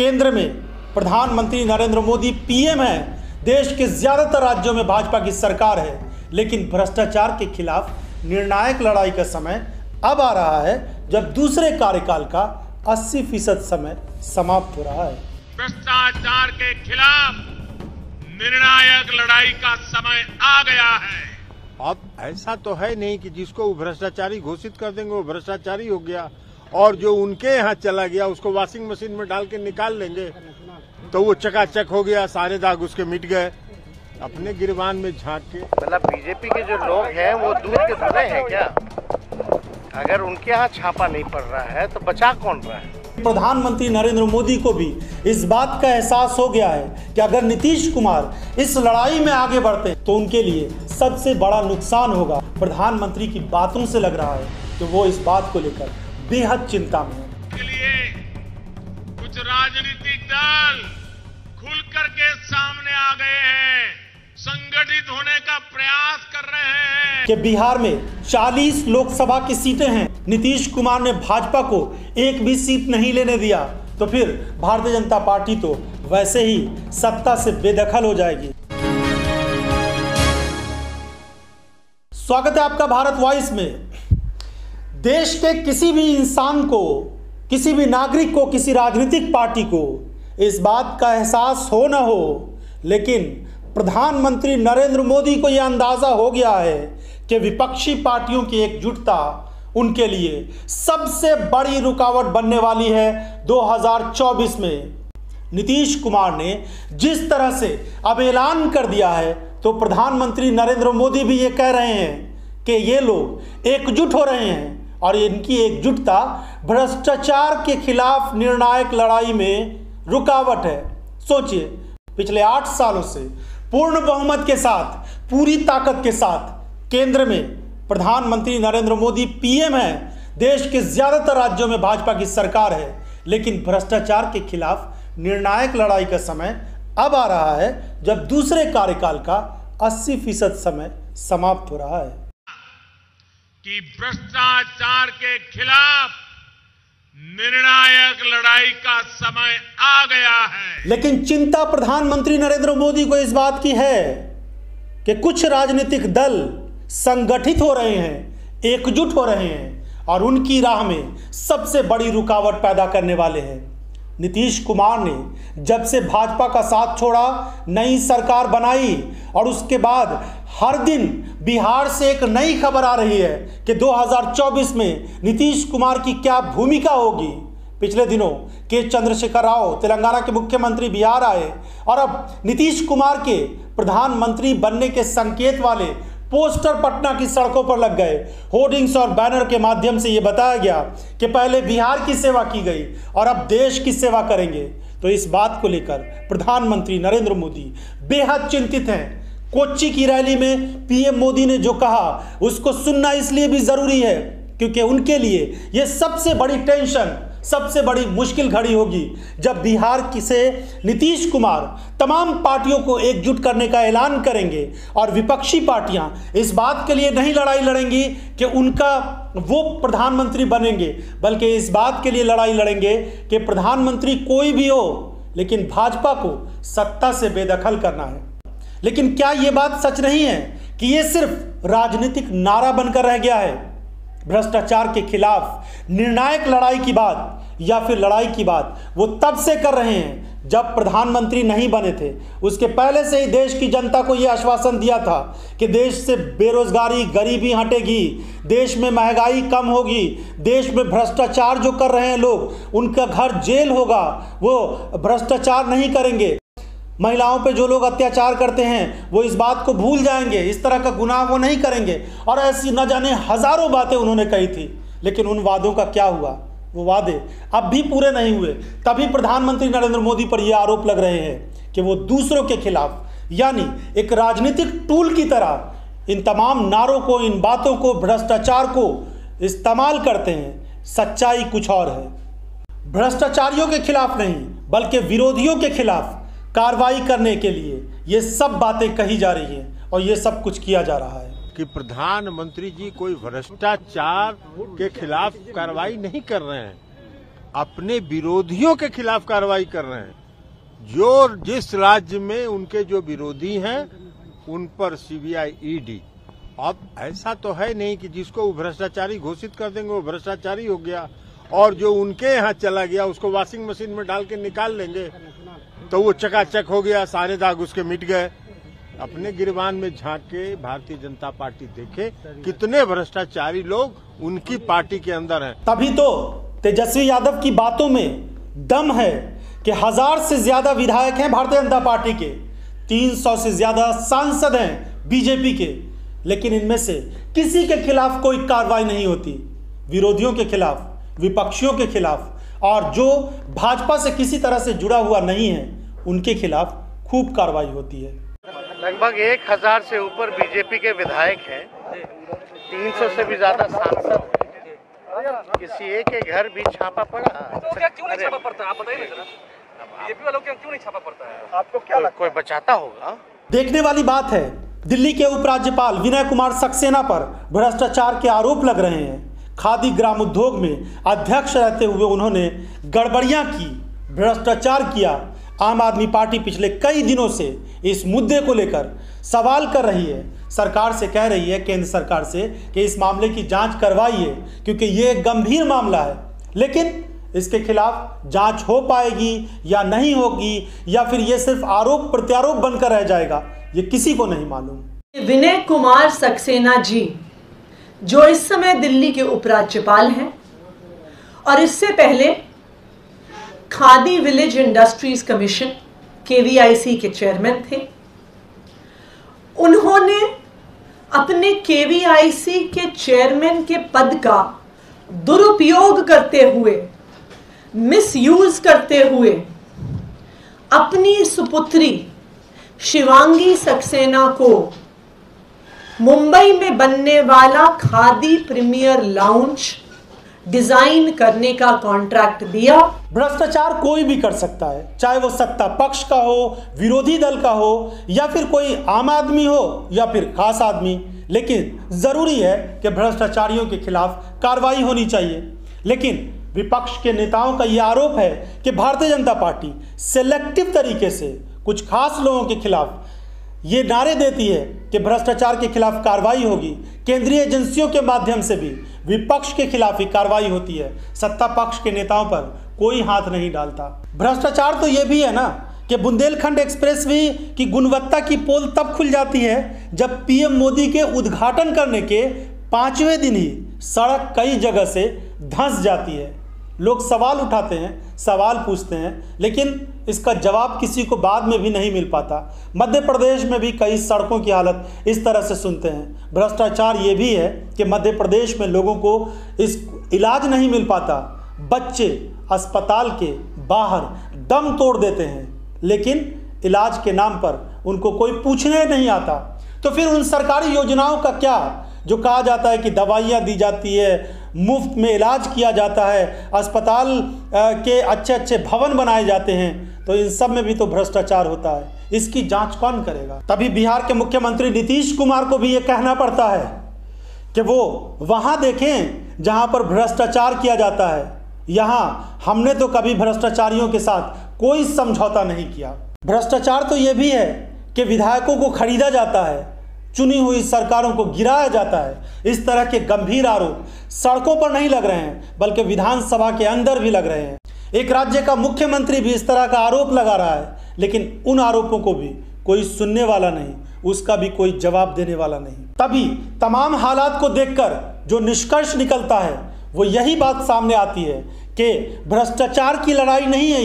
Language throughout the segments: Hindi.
केंद्र में प्रधानमंत्री नरेंद्र मोदी पीएम है। देश के ज्यादातर राज्यों में भाजपा की सरकार है, लेकिन भ्रष्टाचार के खिलाफ निर्णायक लड़ाई का समय अब आ रहा है, जब दूसरे कार्यकाल का 80% समय समाप्त हो रहा है। भ्रष्टाचार के खिलाफ निर्णायक लड़ाई का समय आ गया है। अब ऐसा तो है नहीं कि जिसको वो भ्रष्टाचारी घोषित कर देंगे वो भ्रष्टाचारी हो गया, और जो उनके यहाँ चला गया उसको वॉशिंग मशीन में डाल के निकाल लेंगे तो वो चकाचक हो गया, सारे दाग उसके मिट गए। अपने गिरबान में झांक के मतलब बीजेपी के जो लोग हैं वो दूध के धुले हैं क्या? अगर उनके यहाँ छापा नहीं पड़ रहा है तो बचा कौन रहा है? प्रधानमंत्री नरेंद्र मोदी को भी इस बात का एहसास हो गया है कि अगर नीतीश कुमार इस लड़ाई में आगे बढ़ते तो उनके लिए सबसे बड़ा नुकसान होगा। प्रधानमंत्री की बातों से लग रहा है कि वो इस बात को लेकर बेहद चिंता में है। के लिए कुछ राजनीतिक दल खुल करके सामने आ गए हैं, संगठित होने का प्रयास कर रहे हैं कि बिहार में 40 लोकसभा की सीटें हैं। नीतीश कुमार ने भाजपा को एक भी सीट नहीं लेने दिया तो फिर भारतीय जनता पार्टी तो वैसे ही सत्ता से बेदखल हो जाएगी। स्वागत है आपका भारत वॉइस में। देश के किसी भी इंसान को, किसी भी नागरिक को, किसी राजनीतिक पार्टी को इस बात का एहसास हो ना हो, लेकिन प्रधानमंत्री नरेंद्र मोदी को यह अंदाजा हो गया है कि विपक्षी पार्टियों की एकजुटता उनके लिए सबसे बड़ी रुकावट बनने वाली है 2024 में। नीतीश कुमार ने जिस तरह से अब ऐलान कर दिया है तो प्रधानमंत्री नरेंद्र मोदी भी ये कह रहे हैं कि ये लोग एकजुट हो रहे हैं और इनकी एकजुटता भ्रष्टाचार के खिलाफ निर्णायक लड़ाई में रुकावट है। सोचिए, पिछले 8 सालों से पूर्ण बहुमत के साथ, पूरी ताकत के साथ केंद्र में प्रधानमंत्री नरेंद्र मोदी पीएम है। देश के ज्यादातर राज्यों में भाजपा की सरकार है, लेकिन भ्रष्टाचार के खिलाफ निर्णायक लड़ाई का समय अब आ रहा है, जब दूसरे कार्यकाल का 80% समय समाप्त हो रहा है। कि भ्रष्टाचार के खिलाफ निर्णायक लड़ाई का समय आ गया है। लेकिन चिंता प्रधानमंत्री नरेंद्र मोदी को इस बात की है कि कुछ राजनीतिक दल संगठित हो रहे हैं, एकजुट हो रहे हैं और उनकी राह में सबसे बड़ी रुकावट पैदा करने वाले हैं। नीतीश कुमार ने जब से भाजपा का साथ छोड़ा, नई सरकार बनाई और उसके बाद हर दिन बिहार से एक नई खबर आ रही है कि 2024 में नीतीश कुमार की क्या भूमिका होगी। पिछले दिनों के चंद्रशेखर राव तेलंगाना के मुख्यमंत्री बिहार आए और अब नीतीश कुमार के प्रधानमंत्री बनने के संकेत वाले पोस्टर पटना की सड़कों पर लग गए। होर्डिंग्स और बैनर के माध्यम से यह बताया गया कि पहले बिहार की सेवा की गई और अब देश की सेवा करेंगे। तो इस बात को लेकर प्रधानमंत्री नरेंद्र मोदी बेहद चिंतित हैं। कोच्चि की रैली में पीएम मोदी ने जो कहा उसको सुनना इसलिए भी जरूरी है क्योंकि उनके लिए यह सबसे बड़ी टेंशन, सबसे बड़ी मुश्किल घड़ी होगी जब बिहार से नीतीश कुमार तमाम पार्टियों को एकजुट करने का ऐलान करेंगे और विपक्षी पार्टियां इस बात के लिए नहीं लड़ाई लड़ेंगी कि उनका वो प्रधानमंत्री बनेंगे, बल्कि इस बात के लिए लड़ाई लड़ेंगे कि प्रधानमंत्री कोई भी हो, लेकिन भाजपा को सत्ता से बेदखल करना है। लेकिन क्या ये बात सच नहीं है कि ये सिर्फ राजनीतिक नारा बनकर रह गया है? भ्रष्टाचार के खिलाफ निर्णायक लड़ाई की बात या फिर लड़ाई की बात वो तब से कर रहे हैं जब प्रधानमंत्री नहीं बने थे। उसके पहले से ही देश की जनता को यह आश्वासन दिया था कि देश से बेरोजगारी, गरीबी हटेगी, देश में महंगाई कम होगी, देश में भ्रष्टाचार जो कर रहे हैं लोग उनका घर जेल होगा, वो भ्रष्टाचार नहीं करेंगे। महिलाओं पे जो लोग अत्याचार करते हैं वो इस बात को भूल जाएंगे, इस तरह का गुनाह वो नहीं करेंगे। और ऐसी न जाने हजारों बातें उन्होंने कही थी, लेकिन उन वादों का क्या हुआ? वो वादे अब भी पूरे नहीं हुए। तभी प्रधानमंत्री नरेंद्र मोदी पर यह आरोप लग रहे हैं कि वो दूसरों के खिलाफ, यानी एक राजनीतिक टूल की तरह इन तमाम नारों को, इन बातों को, भ्रष्टाचार को इस्तेमाल करते हैं। सच्चाई कुछ और है। भ्रष्टाचारियों के खिलाफ नहीं, बल्कि विरोधियों के खिलाफ कार्रवाई करने के लिए ये सब बातें कही जा रही हैं और ये सब कुछ किया जा रहा है कि प्रधानमंत्री जी कोई भ्रष्टाचार के खिलाफ कार्रवाई नहीं कर रहे हैं। अपने विरोधियों के खिलाफ कार्रवाई कर रहे हैं। जो जिस राज्य में उनके जो विरोधी हैं उन पर सीबीआई, ईडी। अब ऐसा तो है नहीं कि जिसको वो भ्रष्टाचारी घोषित कर देंगे वो भ्रष्टाचारी हो गया, और जो उनके यहाँ चला गया उसको वॉशिंग मशीन में डाल के निकाल लेंगे तो वो चकाचक हो गया, सारे दाग उसके मिट गए। अपने गिरबान में झांक के भारतीय जनता पार्टी देखे कितने भ्रष्टाचारी लोग उनकी पार्टी के अंदर हैं। तभी तो तेजस्वी यादव की बातों में दम है कि 1000 से ज्यादा विधायक हैं भारतीय जनता पार्टी के, 300 से ज्यादा सांसद हैं बीजेपी के, लेकिन इनमें से किसी के खिलाफ कोई कार्रवाई नहीं होती। विरोधियों के खिलाफ, विपक्षियों के खिलाफ और जो भाजपा से किसी तरह से जुड़ा हुआ नहीं है उनके खिलाफ खूब कार्रवाई होती है। लगभग 1000 से ऊपर बीजेपी के विधायक हैं, 300 से भी ज्यादा सांसद हैं। किसी एक के घर भी छापा पड़ा? क्यों नहीं छापा पड़ता, आप बताइए ना। बीजेपी वालों के क्यों नहीं छापा पड़ता है? आपको क्या लगता है? कोई बचाता होगा? देखने वाली बात है, दिल्ली के उपराज्यपाल विनय कुमार सक्सेना पर भ्रष्टाचार के आरोप लग रहे हैं। खादी ग्राम उद्योग में अध्यक्ष रहते हुए उन्होंने गड़बड़ियां की, भ्रष्टाचार किया। आम आदमी पार्टी पिछले कई दिनों से इस मुद्दे को लेकर सवाल कर रही है, सरकार से कह रही है, केंद्र सरकार से, कि इस मामले की जांच करवाइए क्योंकि ये एक गंभीर मामला है। लेकिन इसके खिलाफ जांच हो पाएगी या नहीं होगी, या फिर ये सिर्फ आरोप प्रत्यारोप बनकर रह जाएगा, ये किसी को नहीं मालूम। विनय कुमार सक्सेना जी जो इस समय दिल्ली के उपराज्यपाल हैं और इससे पहले khadi village industries commission KVIC के चेयरमैन थे, उन्होंने अपने केवीआईसी के चेयरमैन के पद का दुरुपयोग करते हुए, मिसयूज करते हुए अपनी सुपुत्री शिवांगी सक्सेना को मुंबई में बनने वाला खादी प्रीमियर लाउंज डिजाइन करने का कॉन्ट्रैक्ट दिया। भ्रष्टाचार कोई भी कर सकता है, चाहे वो सत्ता पक्ष का हो, विरोधी दल का हो, या फिर कोई आम आदमी हो या फिर खास आदमी, लेकिन जरूरी है कि भ्रष्टाचारियों के खिलाफ कार्रवाई होनी चाहिए। लेकिन विपक्ष के नेताओं का यह आरोप है कि भारतीय जनता पार्टी सेलेक्टिव तरीके से कुछ खास लोगों के खिलाफ ये नारे देती है कि भ्रष्टाचार के खिलाफ कार्रवाई होगी। केंद्रीय एजेंसियों के माध्यम से भी विपक्ष के खिलाफ ही कार्रवाई होती है, सत्ता पक्ष के नेताओं पर कोई हाथ नहीं डालता। भ्रष्टाचार तो ये भी है ना कि बुंदेलखंड एक्सप्रेसवे की गुणवत्ता की पोल तब खुल जाती है जब पीएम मोदी के उद्घाटन करने के 5वें दिन ही सड़क कई जगह से धंस जाती है। लोग सवाल उठाते हैं, सवाल पूछते हैं, लेकिन इसका जवाब किसी को बाद में भी नहीं मिल पाता। मध्य प्रदेश में भी कई सड़कों की हालत इस तरह से सुनते हैं। भ्रष्टाचार ये भी है कि मध्य प्रदेश में लोगों को इस इलाज नहीं मिल पाता। बच्चे अस्पताल के बाहर दम तोड़ देते हैं, लेकिन इलाज के नाम पर उनको कोई पूछने नहीं आता। तो फिर उन सरकारी योजनाओं का क्या, जो कहा जाता है कि दवाइयाँ दी जाती है, मुफ्त में इलाज किया जाता है, अस्पताल के अच्छे अच्छे भवन बनाए जाते हैं, तो इन सब में भी तो भ्रष्टाचार होता है। इसकी जांच कौन करेगा? तभी बिहार के मुख्यमंत्री नीतीश कुमार को भी ये कहना पड़ता है कि वो वहाँ देखें जहाँ पर भ्रष्टाचार किया जाता है। यहाँ हमने तो कभी भ्रष्टाचारियों के साथ कोई समझौता नहीं किया। भ्रष्टाचार तो ये भी है कि विधायकों को खरीदा जाता है, चुनी हुई सरकारों को गिराया जाता है। इस तरह के गंभीर आरोप सड़कों पर नहीं लग रहे हैं, बल्कि विधानसभा के अंदर भी लग रहे हैं। एक राज्य का मुख्यमंत्री भी इस तरह का आरोप लगा रहा है, लेकिन उन आरोपों को भी कोई सुनने वाला नहीं, उसका भी कोई जवाब देने वाला नहीं। तभी तमाम हालात को देखकर जो निष्कर्ष निकलता है वो यही बात सामने आती है कि भ्रष्टाचार की लड़ाई नहीं है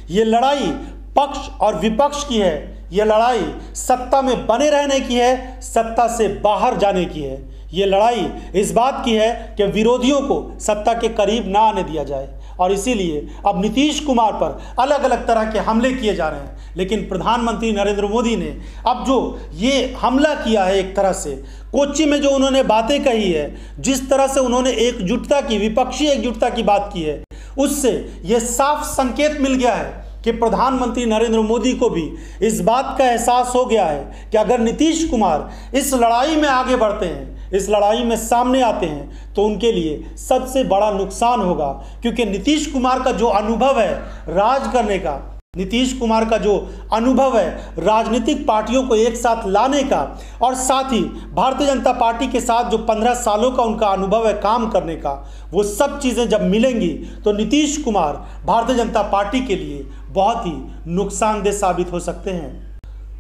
ये लड़ाई पक्ष और विपक्ष की है। ये लड़ाई सत्ता में बने रहने की है, सत्ता से बाहर जाने की है। ये लड़ाई इस बात की है कि विरोधियों को सत्ता के करीब ना आने दिया जाए, और इसीलिए अब नीतीश कुमार पर अलग अलग तरह के हमले किए जा रहे हैं। लेकिन प्रधानमंत्री नरेंद्र मोदी ने अब जो ये हमला किया है, एक तरह से कोच्चि में जो उन्होंने बातें कही है, जिस तरह से उन्होंने एकजुटता की, विपक्षी एकजुटता की बात की है, उससे ये साफ संकेत मिल गया है कि प्रधानमंत्री नरेंद्र मोदी को भी इस बात का एहसास हो गया है कि अगर नीतीश कुमार इस लड़ाई में आगे बढ़ते हैं, इस लड़ाई में सामने आते हैं तो उनके लिए सबसे बड़ा नुकसान होगा, क्योंकि नीतीश कुमार का जो अनुभव है राज करने का, नीतीश कुमार का जो अनुभव है राजनीतिक पार्टियों को एक साथ लाने का, और साथ ही भारतीय जनता पार्टी के साथ जो 15 सालों का उनका अनुभव है काम करने का, वो सब चीज़ें जब मिलेंगी तो नीतीश कुमार भारतीय जनता पार्टी के लिए बहुत ही नुकसानदेह साबित हो सकते हैं।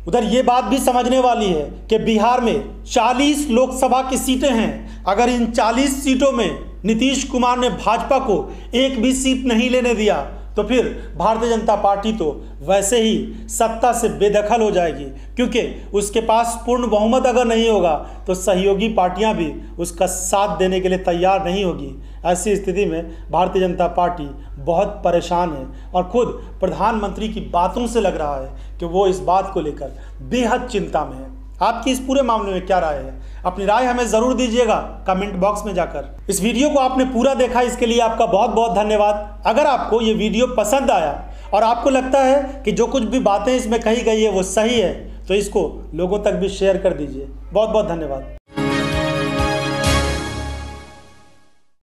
उधर ये बात भी समझने वाली है कि बिहार में 40 लोकसभा की सीटें हैं। अगर इन 40 सीटों में नीतीश कुमार ने भाजपा को एक भी सीट नहीं लेने दिया तो फिर भारतीय जनता पार्टी तो वैसे ही सत्ता से बेदखल हो जाएगी, क्योंकि उसके पास पूर्ण बहुमत अगर नहीं होगा तो सहयोगी पार्टियां भी उसका साथ देने के लिए तैयार नहीं होगी। ऐसी स्थिति में भारतीय जनता पार्टी बहुत परेशान है और खुद प्रधानमंत्री की बातों से लग रहा है कि वो इस बात को लेकर बेहद चिंता में है। आपकी इस पूरे मामले में क्या राय है? अपनी राय हमें ज़रूर दीजिएगा कमेंट बॉक्स में जाकर। इस वीडियो को आपने पूरा देखा, इसके लिए आपका बहुत बहुत धन्यवाद। अगर आपको ये वीडियो पसंद आया और आपको लगता है कि जो कुछ भी बातें इसमें कही गई है वो सही है, तो इसको लोगों तक भी शेयर कर दीजिए। बहुत बहुत धन्यवाद।